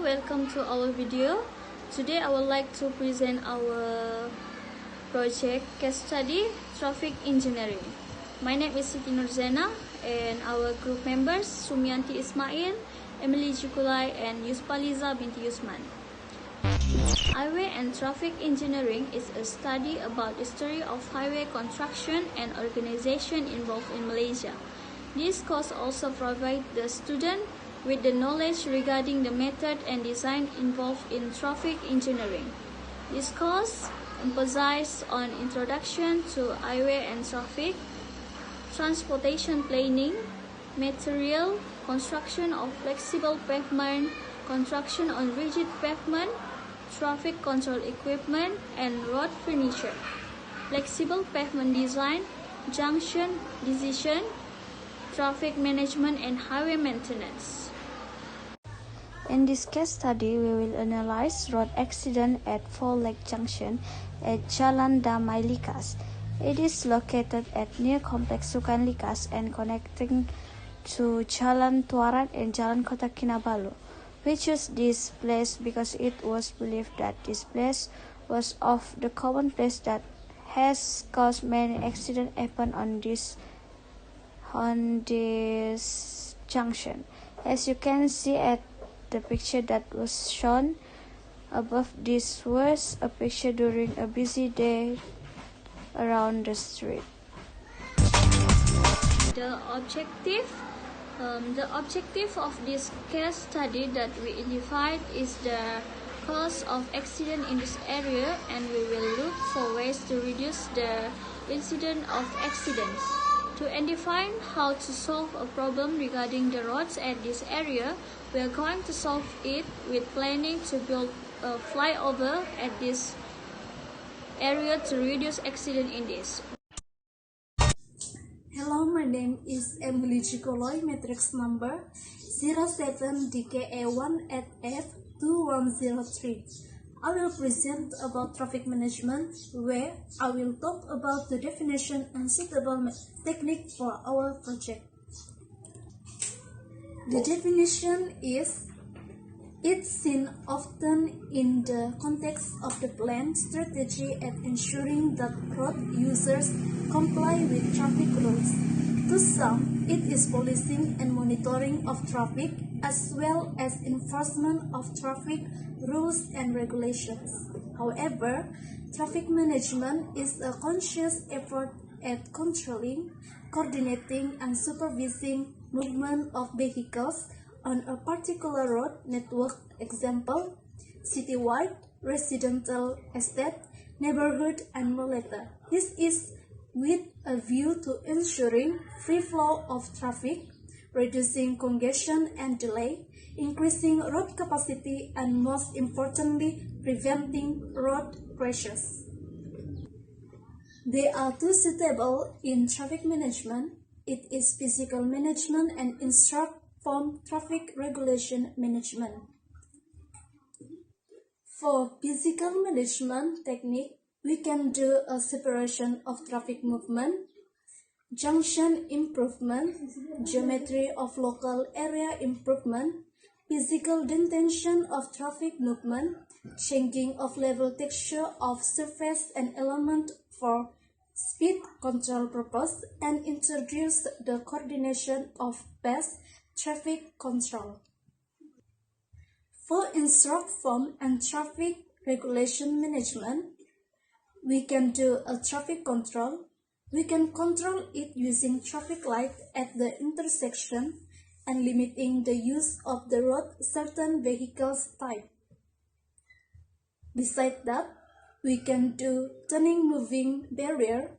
welcome to our video. Today I would like to present our project case study, traffic engineering. My name is Siti and our group members Sumiyanti Ismail, Emilly Jikulloi and Yuspaliza Binti Yusman. Highway and traffic engineering is a study about the history of highway construction and organization involved in Malaysia. This course also provides the student with the knowledge regarding the method and design involved in traffic engineering. This course emphasizes on introduction to highway and traffic, transportation planning, material, construction of flexible pavement, construction on rigid pavement, traffic control equipment, and road furniture, flexible pavement design, junction decision, traffic management, and highway maintenance. In this case study, we will analyze road accident at Four Lake Junction at Jalan Damai Likas. It is located at near Complex Sukan Likas and connecting to Jalan Tuaran and Jalan Kota Kinabalu. We chose this place because it was believed that this place was of the common place that has caused many accidents happen on this junction. As you can see at the picture that was shown above, this was a picture during a busy day around the street. The objective of this case study that we identified is the cause of accident in this area, and we will look for ways to reduce the incident of accidents. To identify how to solve a problem regarding the roads at this area, we are going to solve it with planning to build a flyover at this area to reduce accident in this. Hello, my name is Emilly Jikulloi, matrix number 07DKA1FF2103. I will present about traffic management, where I will talk about the definition and suitable technique for our project. The definition is: it's seen often in the context of the plan, strategy, and ensuring that road users comply with traffic rules. To some, it is policing and monitoring of traffic, as well as enforcement of traffic rules and regulations. However, traffic management is a conscious effort at controlling, coordinating, and supervising movement of vehicles on a particular road network, example, citywide, residential estate, neighborhood, and more later. This is with a view to ensuring free flow of traffic, reducing congestion and delay, increasing road capacity, and most importantly, preventing road crashes. There are two suitable in traffic management. It is physical management and instruct from traffic regulation management. For physical management technique, we can do a separation of traffic movement, junction improvement, geometry of local area improvement, physical detention of traffic movement, changing of level texture of surface and element for speed control purpose, and introduce the coordination of best traffic control. For instruct from and traffic regulation management, we can do a traffic control. We can control it using traffic light at the intersection and limiting the use of the road certain vehicles type. Besides that, we can do turning moving barrier,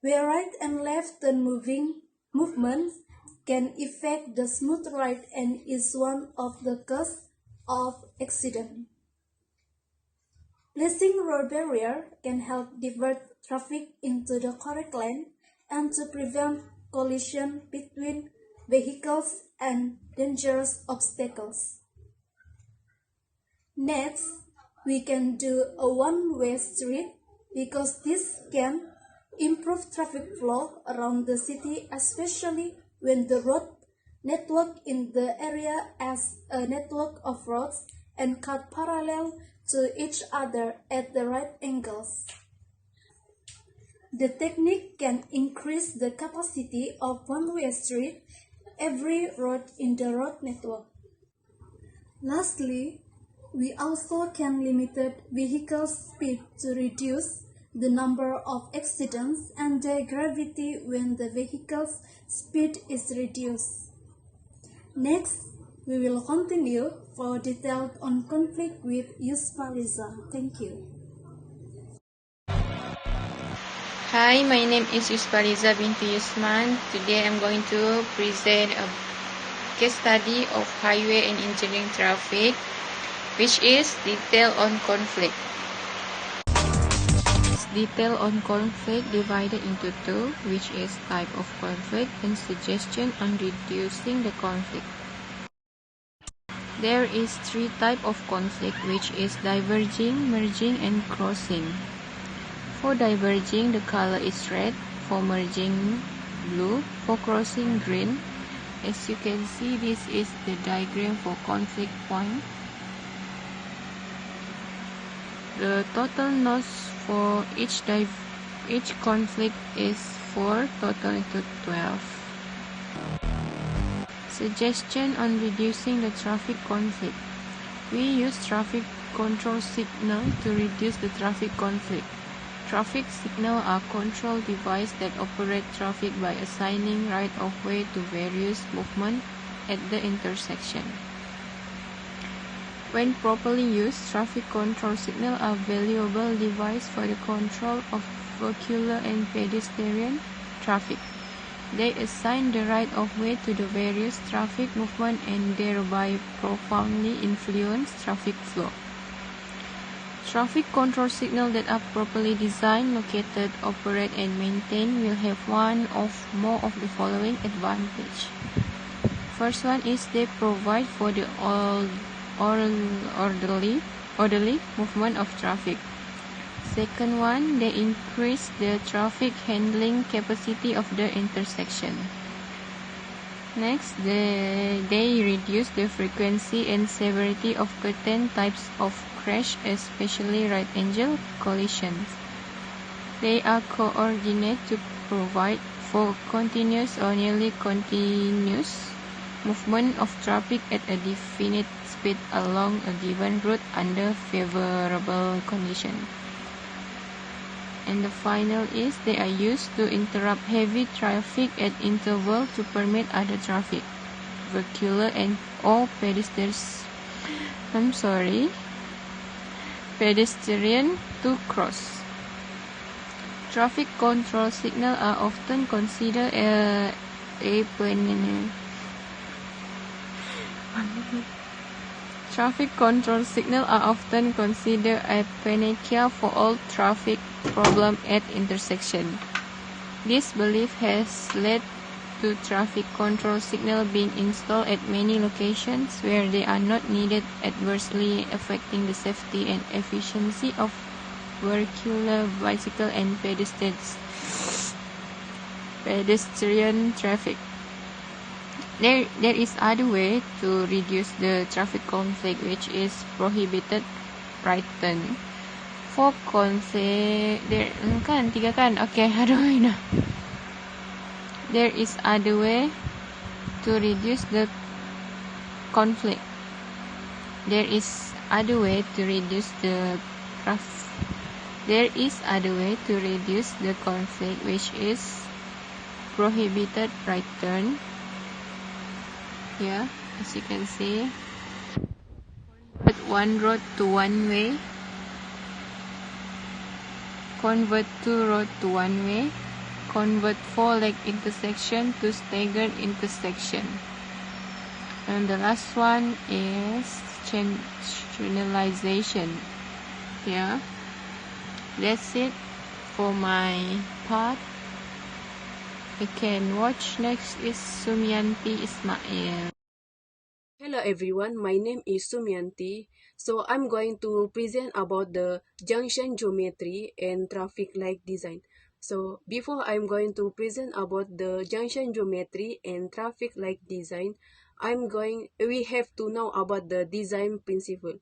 where right and left turn movement can affect the smooth ride and is one of the causes of accident. Placing road barrier can help divert traffic into the correct lane and to prevent collision between vehicles and dangerous obstacles. Next, we can do a one-way street because this can improve traffic flow around the city, especially when the road network in the area as a network of roads and cut parallel to each other at the right angles. The technique can increase the capacity of one-way street, every road in the road network. Lastly, we also can limit vehicle speed to reduce the number of accidents and the gravity when the vehicle's speed is reduced. Next, we will continue for details on conflict with Yuspaliza. Thank you. Hi, my name is Yuspaliza Binti Yusman. Today I'm going to present a case study of highway and engineering traffic, which is detail on conflict. Detail on conflict divided into two, which is type of conflict and suggestion on reducing the conflict. There is three types of conflict, which is diverging, merging, and crossing. For diverging, the color is red. For merging, blue. For crossing, green. As you can see, this is the diagram for conflict point. The total nodes for each conflict is 4, total into 12. Suggestion on reducing the traffic conflict. We use traffic control signal to reduce the traffic conflict. Traffic signals are control devices that operate traffic by assigning right-of-way to various movements at the intersection. When properly used, traffic control signals are valuable devices for the control of vehicular and pedestrian traffic. They assign the right-of-way to the various traffic movements and thereby profoundly influence traffic flow. Traffic control signals that are properly designed, located, operated, and maintained will have one or more of the following advantages. First one is they provide for the orderly movement of traffic. Second one, they increase the traffic handling capacity of the intersection. Next, they reduce the frequency and severity of certain types of crash, especially right-angle collisions. They are coordinated to provide for continuous or nearly continuous movement of traffic at a definite speed along a given route under favorable conditions. And the final is they are used to interrupt heavy traffic at intervals to permit other traffic, vehicular and or pedestrian to cross. Traffic control signals are often considered a Traffic control signals are often considered a panacea for all traffic problems at intersections. This belief has led to traffic control signals being installed at many locations where they are not needed, adversely affecting the safety and efficiency of vehicular, bicycle, and pedestrian traffic. There is other way to reduce the traffic conflict, which is prohibited right turn. For conflict, there is other way to reduce the conflict. There is other way to reduce the conflict, which is prohibited right turn. Yeah, as you can see, convert one road to one way, convert two road to one way, convert four-leg intersection to staggered intersection. And the last one is channelization. Yeah, that's it for my part. You can watch next is Sumiyanti Ismail. Hello everyone, my name is Sumiyanti. So I'm going to present about the junction geometry and traffic light design. So before I'm going to present about the junction geometry and traffic light design, we have to know about the design principle.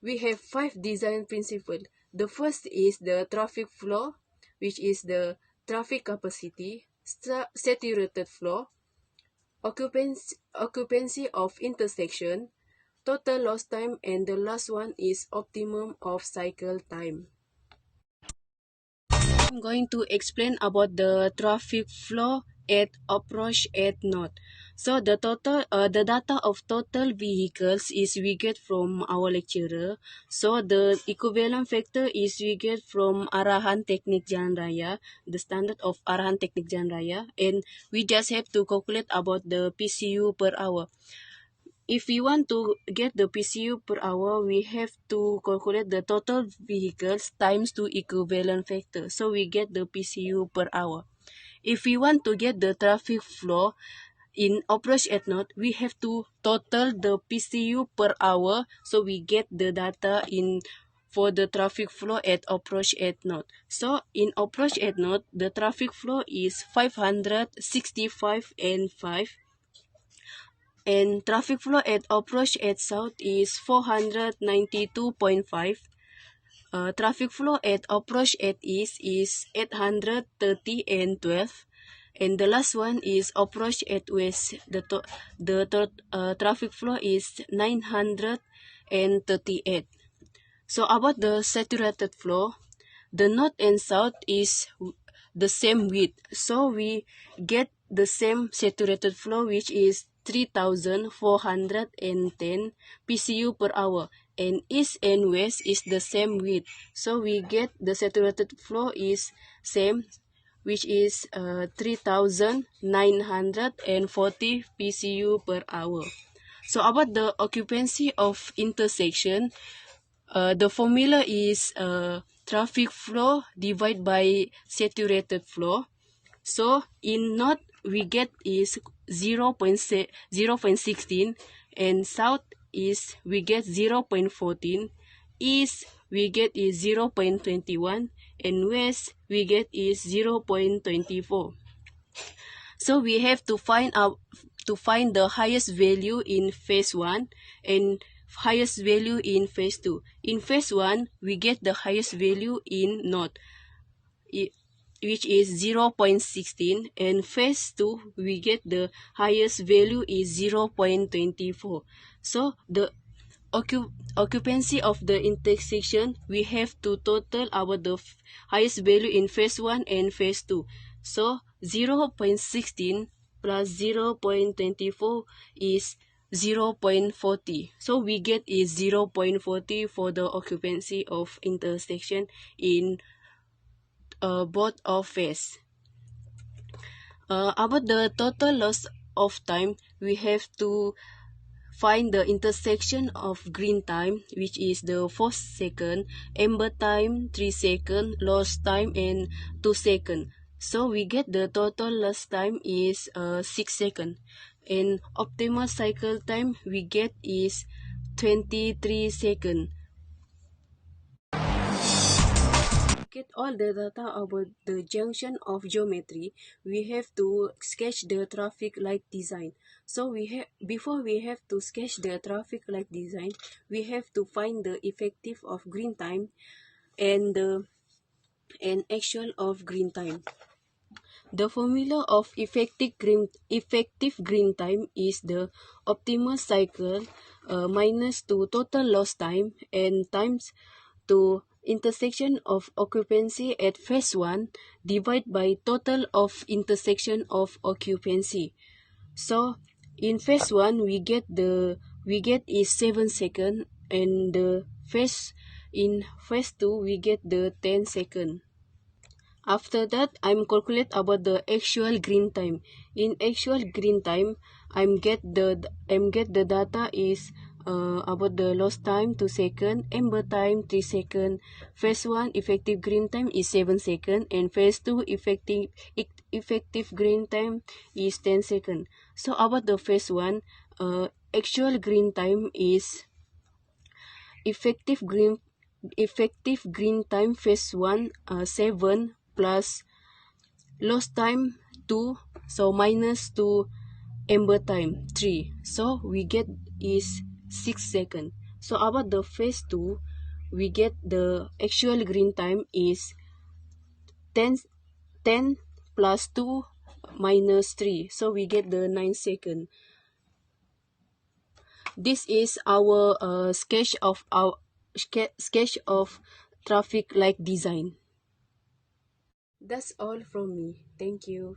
We have 5 design principles. The first is the traffic flow, which is the traffic capacity, saturated flow, occupancy of intersection, total lost time, and the last one is optimum of cycle time. I'm going to explain about the traffic flow at approach at node. So the data of total vehicles is we get from our lecturer. So the equivalent factor is we get from Arahan Teknik Jalan Raya, the standard of Arahan Teknik Jalan Raya, and we just have to calculate about the PCU per hour. If we want to get the PCU per hour, we have to calculate the total vehicles times 2 equivalent factor. So we get the PCU per hour. If we want to get the traffic flow in approach at node, we have to total the PCU per hour. So we get the data for the traffic flow at approach at node. So in approach at node, the traffic flow is 565 and 5. And traffic flow at approach at south is 492.5. Traffic flow at approach at east is 830 and 12. And the last one is approach at west. The traffic flow is 938. So about the saturated flow, the north and south is the same width. So we get the same saturated flow, which is 3,410 PCU per hour. And east and west is the same width. So we get the saturated flow is same, which is 3,940 PCU per hour. So about the occupancy of intersection, the formula is traffic flow divided by saturated flow. So in north we get is 0.16, and south is we get 0.14, east we get is 0.21, and west we get is 0.24. So we have to find the highest value in phase 1 and highest value in phase 2. In phase 1, we get the highest value in north, which is 0.16, and phase 2, we get the highest value is 0.24. So the occupancy of the intersection, we have to total about the highest value in phase 1 and phase 2. So 0.16 plus 0.24 is 0.40. So we get is 0.40 for the occupancy of intersection in both of phase. About the total loss of time, we have to find the intersection of green time, which is the 4 second, amber time 3 second, lost time and 2 second. So we get the total lost time is 6 second, and optimal cycle time we get is 23 second. Get all the data about the junction of geometry, we have to sketch the traffic light design. So before we have to sketch the traffic light design, we have to find the effective of green time and actual of green time. The formula of effective green time is the optimal cycle minus to total lost time and times to intersection of occupancy at phase 1 divided by total of intersection of occupancy. So in phase 1 we get is 7 second, and in phase 2 we get the 10 second. After that, I'm calculate about the actual green time. In actual green time, I'm get the data is about the lost time 2 second, amber time 3 second. Phase 1 effective green time is 7 second, and phase 2 effective green time is 10 second. So about the phase 1, actual green time is effective green time phase 1 7 plus lost time 2, so minus 2 amber time 3, so we get is 6 seconds. So about the phase 2, we get the actual green time is 10 plus 2 minus 3, so we get the 9 seconds. This is our sketch of traffic light design. That's all from me. Thank you.